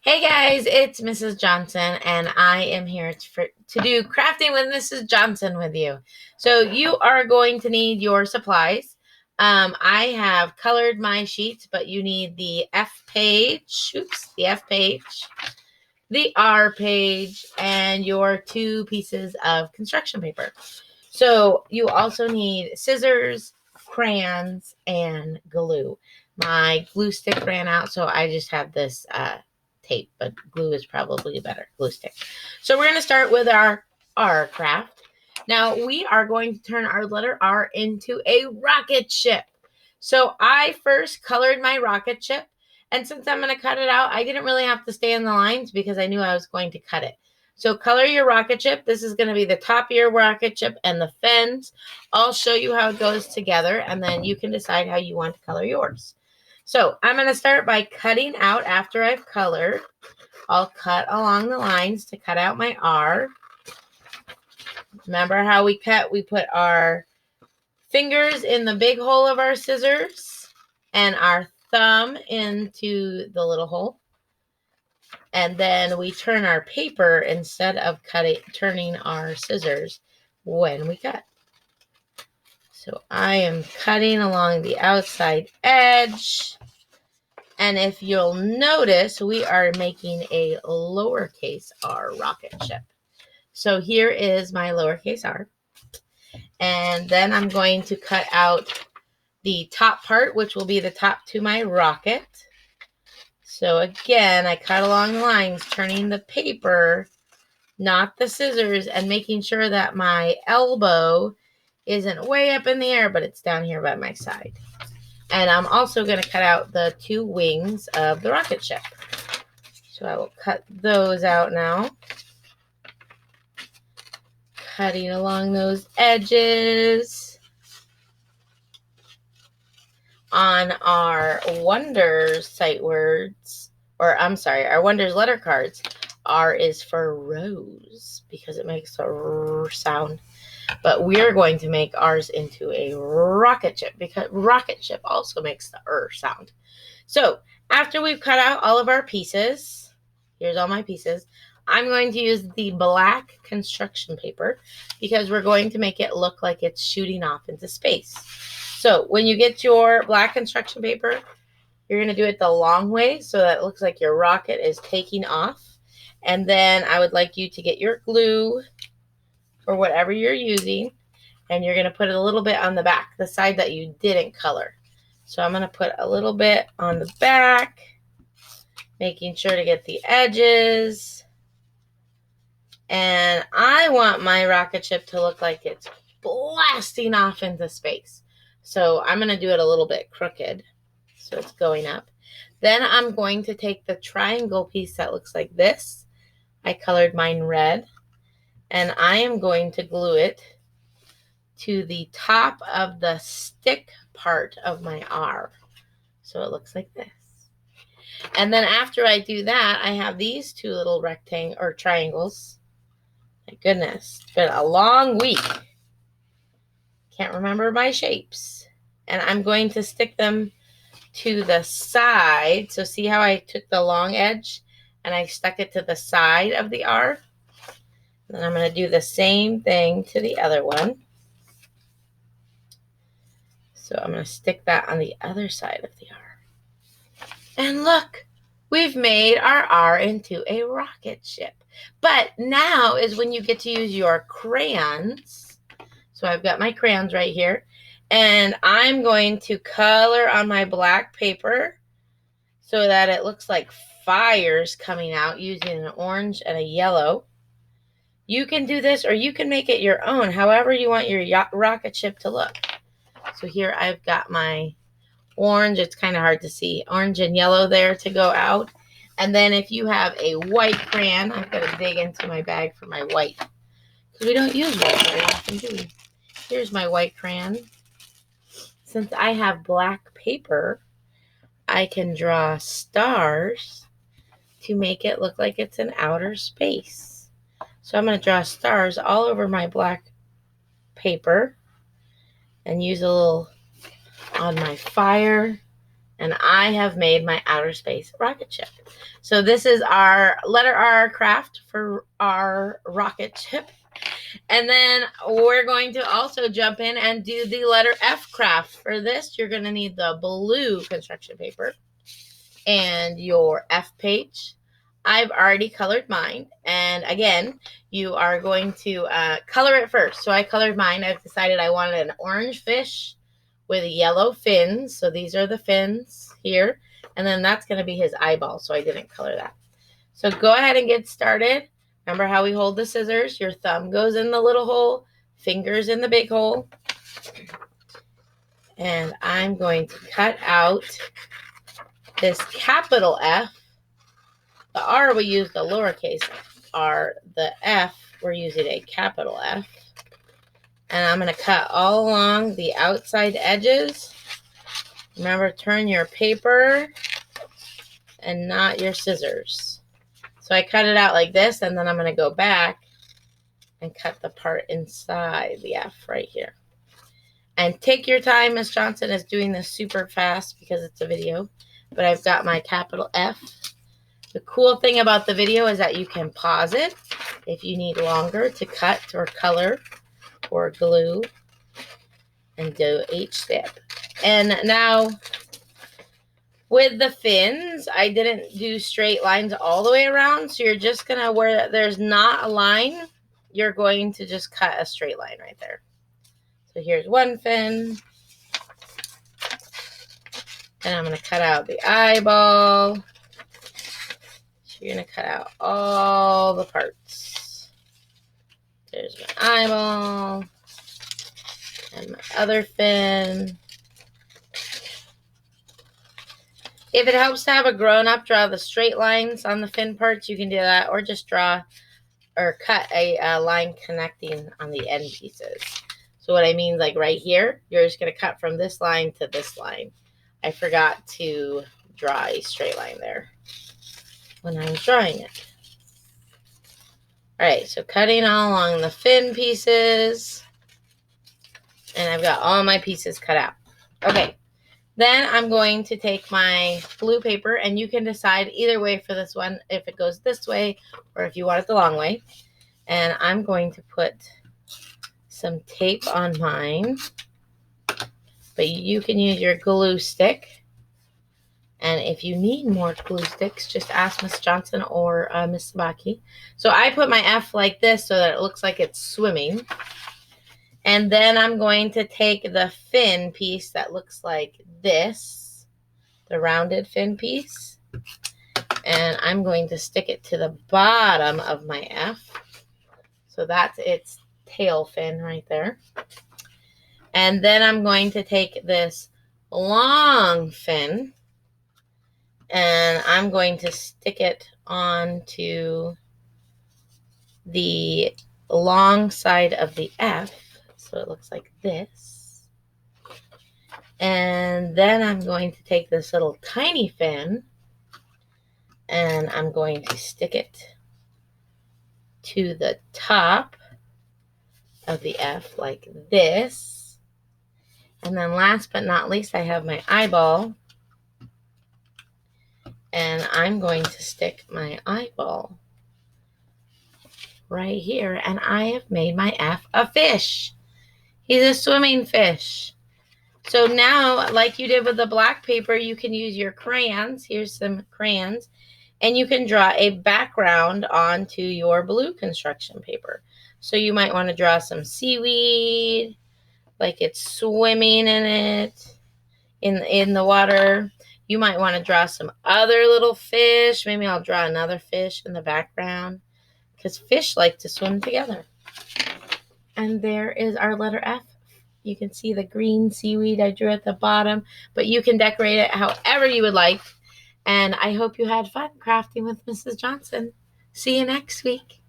Hey guys, it's Mrs. Johnson, and I am here to do crafting with Mrs. Johnson with you. So you are going to need your supplies. I have colored my sheets, but you need the F page, the F page, the R page, and your 2 pieces of construction paper. So you also need scissors, crayons, and glue. My glue stick ran out, so I just have this tape, but glue is probably a better glue stick. So we're going to start with our R craft. Now we are going to turn our letter R into a rocket ship. So I first colored my rocket ship, and since I'm going to cut it out, I didn't really have to stay in the lines because I knew I was going to cut it. So color your rocket ship. This is going to be the top of your rocket ship and the fins. I'll show you how it goes together, and then you can decide how you want to color yours. So I'm going to start by cutting out after I've colored. I'll cut along the lines to cut out my R. Remember how we cut? We put our fingers in the big hole of our scissors and our thumb into the little hole. And then we turn our paper instead of turning our scissors when we cut. So I am cutting along the outside edge. And if you'll notice, we are making a lowercase r rocket ship. So here is my lowercase r. And then I'm going to cut out the top part, which will be the top to my rocket. So again, I cut along the lines, turning the paper, not the scissors, and making sure that my elbow isn't way up in the air, but it's down here by my side. And I'm also going to cut out the 2 wings of the rocket ship. So I will cut those out now. Cutting along those edges. On our Wonders sight words, our Wonders letter cards, R is for rose because it makes a R sound. But we're going to make ours into a rocket ship because rocket ship also makes the R sound. So after we've cut out all of our pieces, here's all my pieces, I'm going to use the black construction paper because we're going to make it look like it's shooting off into space. So when you get your black construction paper, you're going to do it the long way so that it looks like your rocket is taking off. And then I would like you to get your glue or whatever you're using, and you're going to put it a little bit on the back, the side that you didn't color. So I'm going to put a little bit on the back, making sure to get the edges. And I want my rocket ship to look like it's blasting off into space. So I'm going to do it a little bit crooked, so it's going up. Then I'm going to take the triangle piece that looks like this. I colored mine red. And I am going to glue it to the top of the stick part of my R. So it looks like this. And then after I do that, I have these 2 little triangles. My goodness, it's been a long week. Can't remember my shapes. And I'm going to stick them to the side. So see how I took the long edge and I stuck it to the side of the R? And I'm going to do the same thing to the other one. So I'm going to stick that on the other side of the R. And look, we've made our R into a rocket ship. But now is when you get to use your crayons. So I've got my crayons right here. And I'm going to color on my black paper so that it looks like fire's coming out using an orange and a yellow. You can do this or you can make it your own, however you want your rocket ship to look. So here I've got my orange. It's kind of hard to see. Orange and yellow there to go out. And then if you have a white crayon, I've got to dig into my bag for my white. Because we don't use white very often, do we? Here's my white crayon. Since I have black paper, I can draw stars to make it look like it's in outer space. So I'm going to draw stars all over my black paper and use a little on my fire And I have made my outer space rocket ship. So this is our letter R craft for our rocket ship. And then we're going to also jump in and do the letter F craft. For this, you're going to need the blue construction paper and your F page. I've already colored mine. And again, you are going to color it first. So I colored mine. I've decided I wanted an orange fish with yellow fins. So these are the fins here. And then that's going to be his eyeball. So I didn't color that. So go ahead and get started. Remember how we hold the scissors? Your thumb goes in the little hole, fingers in the big hole. And I'm going to cut out this capital F. The R, we use the lowercase r. The F, we're using a capital F. And I'm going to cut all along the outside edges. Remember, turn your paper and not your scissors. So I cut it out like this, and then I'm going to go back and cut the part inside the F right here. And take your time. Miss Johnson is doing this super fast because it's a video. But I've got my capital F. The cool thing about the video is that you can pause it if you need longer to cut or color or glue and do each step. And now with the fins, I didn't do straight lines all the way around. So you're just going to, where there's not a line, you're going to just cut a straight line right there. So here's one fin. And I'm going to cut out the eyeball. So you're going to cut out all the parts. There's my eyeball. And my other fin. If it helps to have a grown-up draw the straight lines on the fin parts, you can do that. Or just draw or cut a line connecting on the end pieces. So what I mean, like right here, you're just going to cut from this line to this line. I forgot to draw a straight line there when I was drawing it. All right, so cutting all along the fin pieces. And I've got all my pieces cut out. Okay, then I'm going to take my blue paper, and you can decide either way for this one, if it goes this way or if you want it the long way. And I'm going to put some tape on mine, but you can use your glue stick. And if you need more glue sticks, just ask Miss Johnson or Miss Sabaki. So I put my F like this so that it looks like it's swimming. And then I'm going to take the fin piece that looks like this, the rounded fin piece, and I'm going to stick it to the bottom of my F. So that's its tail fin right there. And then I'm going to take this long fin, and I'm going to stick it onto the long side of the F. So it looks like this. And then I'm going to take this little tiny fin, and I'm going to stick it to the top of the F like this. And then last but not least, I have my eyeball. And I'm going to stick my eyeball right here. And I have made my F a fish. He's a swimming fish. So now, like you did with the black paper, you can use your crayons. Here's some crayons. And you can draw a background onto your blue construction paper. So you might want to draw some seaweed, like it's swimming in it, in the water. You might want to draw some other little fish. Maybe I'll draw another fish in the background, because fish like to swim together. And there is our letter F. You can see the green seaweed I drew at the bottom, but you can decorate it however you would like. And I hope you had fun crafting with Mrs. Johnson. See you next week.